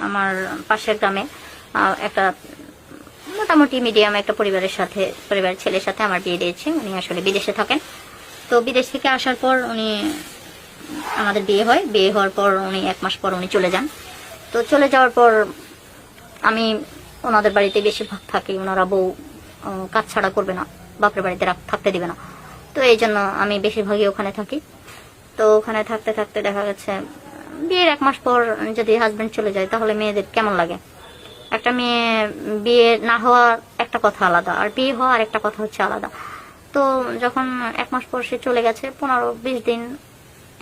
আমার পাশের গ্রামে একটা মোটামুটি মিডিয়াম একটা পরিবারের ছেলের সাথে আমার বিয়ে দিয়েছে। উনি আসলে বিদেশে থাকেন। তো বিদেশ থেকে আসার পর উনি আমাদের বিয়ে হয়। বিয়ে হওয়ার পর উনি 1 মাস পর উনি চলে যান। তো চলে যাওয়ার পর আমি ওনাদের বাড়িতে বেশিরভাগ থাকি। ওনারা বউ কাজ ছাড়া করবে না, বাপের বাড়িতে থাকতে দিবে না। তো এই জন্য আমি বেশিরভাগই ওখানে থাকি। তো ওখানে থাকতে থাকতে দেখা গেছে বিয়ের 1 মাস পর যদি হাজবেন্ড চলে যায় তাহলে মেয়েদের কেমন লাগে। একটা মেয়ে বিয়ে না হওয়া একটা কথা আলাদা, আর বিয়ে হওয়া আর একটা কথা হচ্ছে আলাদা। তো যখন 1 মাস পর সে চলে গেছে, 15-20 দিন,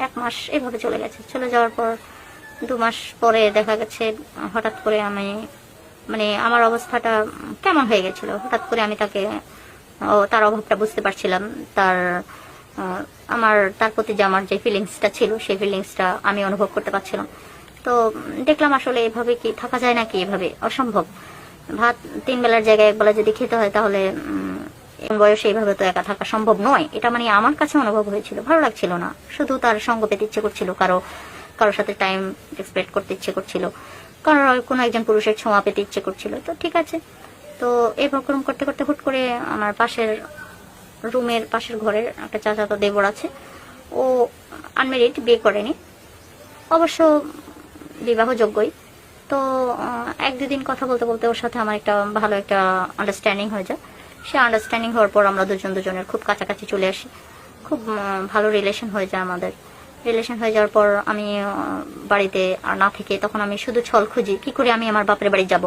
1 মাস এভাবে চলে গেছে। চলে যাওয়ার পর 2 মাস পরে দেখা গেছে হঠাৎ করে আমি আমার অবস্থাটা কেমন হয়ে গেছিল। হঠাৎ করে আমি তার অভাবটা বুঝতে পারছিলাম। তার প্রতি যে আমার যে ফিলিংসটা ছিল সেই ফিলিংসটা আমি অনুভব করতে পারছিলাম। তো দেখলাম আসলে এভাবে কি থাকা যায় নাকি, এভাবে অসম্ভব। ভাত 3 বেলার জায়গায় 1 বেলা যদি খেতে হয় তাহলে বয়সে এইভাবে তো একা থাকা সম্ভব নয়। এটা আমার কাছে অনুভব হয়েছিল, ভালো লাগছিল না। শুধু তার সঙ্গ পেতে ইচ্ছে করছিল, কারোর সাথে টাইম এক্সপেক্ট করতে ইচ্ছে করছিল, কোনো একজন পুরুষের ছোঁয়া পেতে ইচ্ছে করছিল। তো ঠিক আছে, তো এরকম করতে করতে হুট করে আমার পাশের ঘরের একটা চাচাতো দেবর আছে। ও আনমেরিড, বিয়ে করেনি, অবশ্য বিবাহযোগ্যই। তো 1-2 দিন কথা বলতে বলতে ওর সাথে আমার একটা ভালো একটা আন্ডারস্ট্যান্ডিং হয়ে যায়। সে আন্ডারস্ট্যান্ডিং হওয়ার পর আমরা দুজনের খুব কাছাকাছি চলে আসি। খুব ভালো রিলেশন হয়ে যায় আমাদের। রিলেশন হয়ে যাওয়ার পর আমি বাড়িতে আর না থেকে তখন আমি শুধু ছল খুঁজি কি করে আমি আমার বাপের বাড়ি যাব।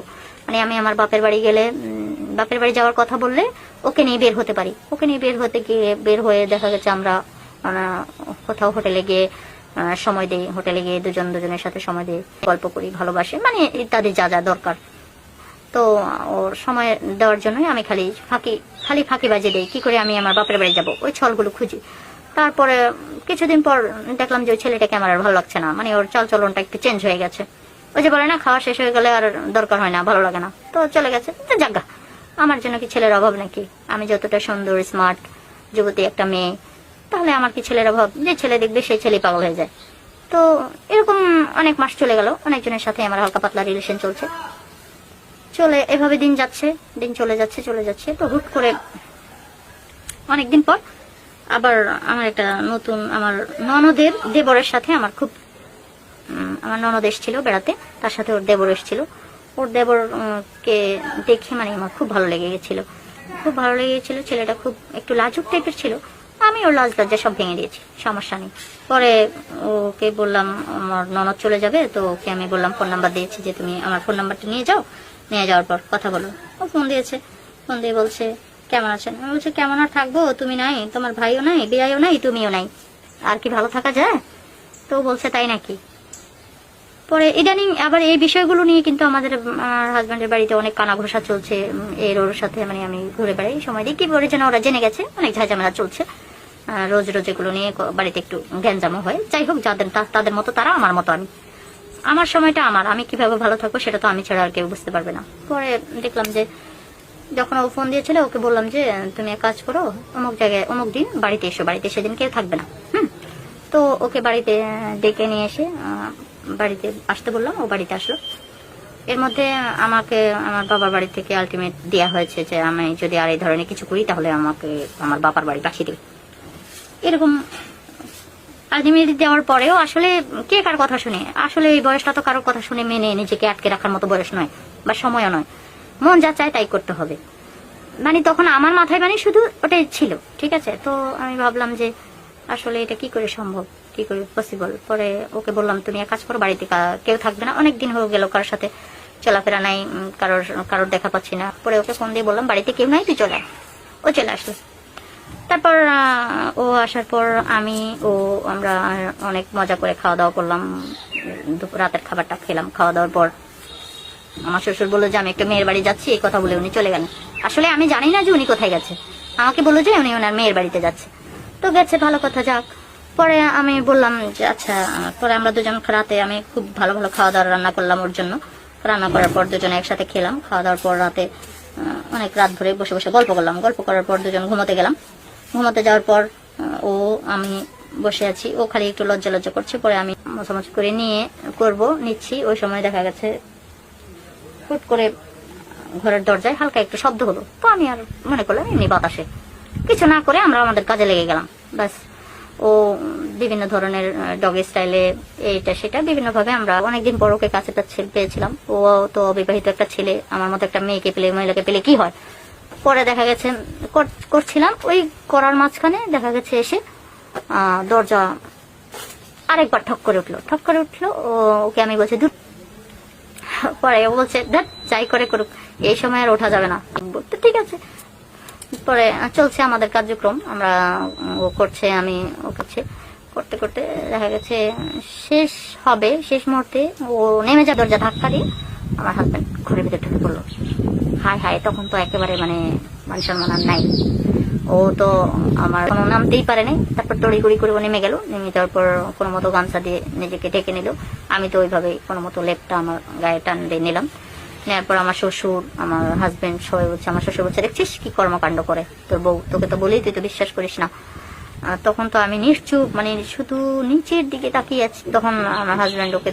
আমি আমার বাপের বাড়ি গেলে, বাপের বাড়ি যাওয়ার কথা বললে ওকে নিয়ে বের হতে পারি। ওকে নিয়ে বের হয়ে দেখা গেছে আমরা কোথাও হোটেলে গিয়ে সময় দিই। হোটেলে গিয়ে দুজনের সাথে সময় দিই, গল্প করি, ভালোবাসি, ইত্যাদি যা যা দরকার। তো ওর সময় দেওয়ার জন্যই আমি খালি ফাঁকি বাজে দিই কি করে আমি আমার বাপের বাড়ি যাব, ওই ছলগুলো খুঁজি। তারপরে কিছুদিন পর দেখলাম যে ওই ছেলেটাকে আমার আর ভালো লাগছে না। ওর চালচলনটা একটু চেঞ্জ হয়ে গেছে। ওই যে বলে না, খাওয়া শেষ হয়ে গেলে আর দরকার হয় না, ভালো লাগে না। তো চলে গেছে। তো যাগা, আমার জন্য কি ছেলের অভাব নাকি? আমি যতটা সুন্দর স্মার্ট যুবতী একটা মেয়ে, তাহলে আমার কি ছেলের অভাব? যে ছেলে দেখবে সেই ছেলে পাগল হয়ে যায়। তো এরকম অনেক মাস চলে গেল। অনেকজনের সাথে আমার হালকা পাতলা রিলেশন চলে এভাবে দিন চলে যাচ্ছে। তো হুট করে অনেকদিন পর আবার আমার একটা নতুন আমার ননদের দেবরের সাথে আমার ননদ এসেছিল বেড়াতে। তার সাথে ওর দেবর এসেছিল। ওর দেবরকে দেখে আমার খুব ভালো লেগে গেছিল। ছেলেটা খুব একটু লাজুক টাইপের ছিল। আমি ওর লাজ লজ্জা সব ভেঙে দিয়েছি, সমস্যা নেই। পরে ওকে বললাম আমার ননদ চলে যাবে, তো ওকে আমি বললাম, ফোন নাম্বার দিয়েছি যে তুমি আমার ফোন নাম্বারটা নিয়ে যাও, নিয়ে যাওয়ার পর কথা বলো। ও ফোন দিয়েছে। ফোন দিয়ে বলছে কেমন আছেন। আমি বলছি কেমন আর থাকবো, তুমি নাই, তোমার ভাইও নাই, বিয়াইও নাই, তুমিও নাই, আর কি ভালো থাকা যায়? তো বলছে তাই নাকি। পরে ইদানিং আবার এই বিষয়গুলো নিয়ে কিন্তু আমার হাজবেন্ডের বাড়িতে অনেক কানা ঘোষা চলছে। ওর সাথে আমি ঘুরে বেড়াই, সময় দিই, কি করে যেন ওরা জেনে গেছে, অনেক ঝামেলা চলছে। রোজ এগুলো নিয়ে বাড়িতে একটু গ্যাঞ্জামও হয়। যাই হোক, তাদের মতো তারা, আমার মতো আমি। আমার সময়টা আমি কিভাবে ভালো থাকবো সেটা তো আমি ছাড়া আর কেউ বুঝতে পারবে না। পরে দেখলাম যে যখন ও ফোন দিয়েছিল, ওকে বললাম যে তুমি এক কাজ করো, অমুক জায়গায় অমুক দিন বাড়িতে এসো। বাড়িতে সেদিন কেউ থাকবে না। তো ওকে বাড়িতে ডেকে নিয়ে এসে বাড়িতে আসতে বললাম। ও বাড়িতে আসলো। এর মধ্যে আমাকে আমার বাবার বাড়ি থেকে আলটিমেট দেওয়া হয়েছে যে আমি যদি আর এই ধরনের কিছু করি তাহলে আমাকে আমার বাবার বাড়ি পাঠিয়ে দেবে। এরকম আলটিমেট দেওয়ার পরেও আসলে কে কার কথা শুনে? আসলে এই বয়সটা তো কারোর কথা শুনে মেনে নিজেকে আটকে রাখার মতো বয়স নয়, বা সময়ও নয়। মন যা চায় তাই করতে হবে। তখন আমার মাথায় শুধু ওটাই ছিল। ঠিক আছে, তো আমি ভাবলাম যে আসলে এটা কি করে সম্ভব, কি করে পসিবল। পরে ওকে বললাম তুমি এক কাজ করো, বাড়িতে কেউ থাকবে না, অনেক দিন হয়ে গেল কারোর সাথে চলাফেরা নাই, কারোর দেখা পাচ্ছি না। পরে ওকে ফোন দিয়ে বললাম বাড়িতে কেউ নাই, তুই চলে আয়। ও চলে আসলো। তারপর ও আসার পর আমরা অনেক মজা করে খাওয়া দাওয়া করলাম। রাতের খাবারটা খেলাম। খাওয়া দাওয়ার পর আমার শ্বশুর বললো যে আমি একটা মেয়ের বাড়ি যাচ্ছি, এই কথা বলে উনি চলে গেলেন। আসলে আমি জানি না যে উনি কোথায় গেছে, আমাকে বললো যে উনি ওনার মেয়ের বাড়িতে যাচ্ছে। তো গেছে, ভালো কথা, যাক। পরে আমি বললাম যে আচ্ছা। পরে আমরা দুজন রাতে আমি খুব ভালো ভালো খাওয়া দাওয়া রান্না করলাম ওর জন্য। রান্না করার পর দুজনে একসাথে খেলাম। খাওয়া দাওয়ার পর রাতে অনেক রাত ধরে বসে বসে গল্প করলাম। গল্প করার পর দুজন ঘুমোতে গেলাম। ঘুমোতে যাওয়ার পর আমি বসে আছি, ও খালি একটু লজ্জা করছে। পরে আমি মোছামুছি করে নিচ্ছি। ওই সময় দেখা গেছে হুট করে ঘরের দরজায় হালকা একটু শব্দ হলো, তো আমি আর মনে করলাম এমনি বাতাসে, কিছু না করে আমরা আমাদের কাজে লেগে গেলাম। ব্যাস ও বিভিন্ন ধরনের ডগ স্টাইলে এইটা সেটা বিভিন্ন ভাবে, আমরা অনেকদিন পর ওকে কাছে পেয়েছিলাম। ও তো অবিবাহিত একটা ছেলে, আমার মতো একটা মেয়েকে পেলে, মহিলাকে পেলে কি হয়। পরে দেখা গেছে করছিলাম, ওই করার মাঝখানে দেখা গেছে এসে দরজা আরেকবার ঠক করে উঠলো। ওকে আমি বলছি দূর, পরে ও বলছে দেখ যাই করে করুক, এই সময় আর ওঠা যাবে না। বলতে ঠিক আছে। পরে চলছে আমাদের কার্যক্রম, আমরা ও করছে, আমি ও করছে, করতে করতে দেখা গেছে শেষ হবে, শেষ মুহূর্তে ও নেমে যা দরজা ধাক্কা দিয়ে আমার হাজবেন্ড ঘরের ভিতরে ঢুকে পড়লো। হায় হায়, তখন তো একেবারে মানে মান সম্মান আর নাই। ও তো আমার কোনো নামতেই পারে নাই। তারপর তড়িঘড়ি করে ও নেমে গেল, নেমে যাওয়ার পর কোনো মতো গামছা দিয়ে নিজেকে ঢেকে নিল। আমি তো ওইভাবে কোনো মতো লেপটা আমার গায়ে টান দিয়ে নিলাম। নেওয়ার পর আমার শ্বশুর, আমার হাজবেন্ড সবাই বলছে, আমার শ্বশুর বলছে দেখছিস কি কর্মকাণ্ড করে তোর বউ, তোকে তো বলি তুই তো বিশ্বাস করিস না। তখন তো আমি নিশ্চুপ, মানে শুধু নিচের দিকে তাকিয়ে আছি। তখন আমার হাজবেন্ড ওকে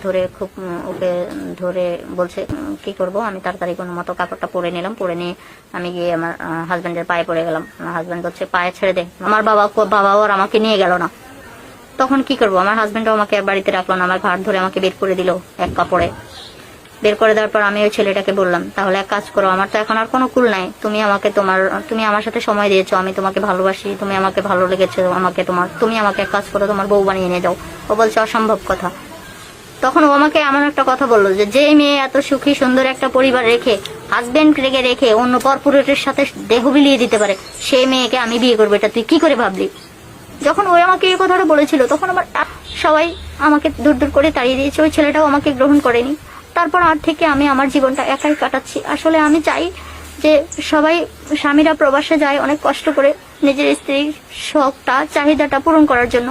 ধরে বলছে কি করব। আমি তাড়াতাড়ি কোনো মতো কাপড়টা পরে নিলাম, পরে নিয়ে আমি গিয়ে আমার হাজবেন্ডের পায়ে পড়ে গেলাম। আমার হাজবেন্ড বলছে পায়ে ছেড়ে দে। আমার বাবাও আর আমাকে নিয়ে গেল না। তখন কি করবো, আমার হাজবেন্ডও আমাকে আর বাড়িতে রাখলো না, আমার ঘাট ধরে আমাকে বের করে দিল এক কাপড়ে। বের করে দেওয়ার পর আমি ওই ছেলেটাকে বললাম, তাহলে এক কাজ করো, আমার তো এখন আর কোনো কুল নাই, তুমি আমার সাথে সময় দিয়েছো, আমি তোমাকে ভালোবাসি, তুমি আমাকে ভালো লেগেছে, তুমি আমাকে এক কাজ করো, তোমার বউ বানিয়ে নিয়ে যাও। ও বলছে অসম্ভব কথা। তখন ও আমাকে এমন একটা কথা বললো যে মেয়ে এত সুখী সুন্দর একটা পরিবার রেখে, হাজবেন্ড রেখে অন্য পরপুরুষের সাথে দেহ বিলিয়ে দিতে পারে, সেই মেয়েকে আমি বিয়ে করবো, এটা তুই কি করে ভাবলি। যখন ওই আমাকে এই কথাটা বলেছিল, তখন আমার সবাই আমাকে দূর দূর করে তাড়িয়ে দিয়েছে, ওই ছেলেটাও আমাকে গ্রহণ করেনি। তারপর আর থেকে আমি আমার জীবনটা একাই কাটাচ্ছি। আসলে আমি চাই যে সবাই, স্বামীরা প্রবাসে যায় অনেক কষ্ট করে নিজের স্ত্রীর শখটা, চাহিদাটা পূরণ করার জন্য,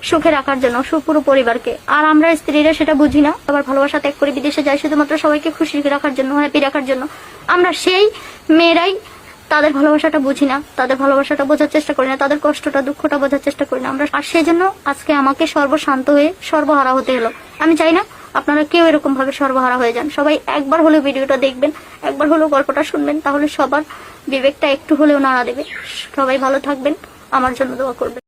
সুখে রাখার জন্য পুরো পরিবারকে। আর আমরা স্ত্রীরা সেটা বুঝি না, আবার ভালোবাসা ত্যাগ করে বিদেশে যাই শুধুমাত্র সবাইকে খুশি রাখার জন্য, হ্যাপি রাখার জন্য। আমরা সেই মেয়েরাই তাদের ভালোবাসাটা বুঝি না, তাদের ভালোবাসাটা বোঝার চেষ্টা করি না, তাদের কষ্টটা দুঃখটা বোঝার চেষ্টা করি না আমরা। আর সেই জন্য আজকে আমাকে সর্বশান্ত হয়ে সর্বহারা হতে হলো। আমি চাই না আপনারা কেউ এরকম ভাবে সর্বহারা হয়ে যান। সবাই একবার হলেও ভিডিওটা দেখবেন, একবার হলেও গল্পটা শুনবেন, তাহলে সবার বিবেকটা একটু হলেও নাড়া দেবে। সবাই ভালো থাকবেন, আমার জন্য দোয়া করবেন।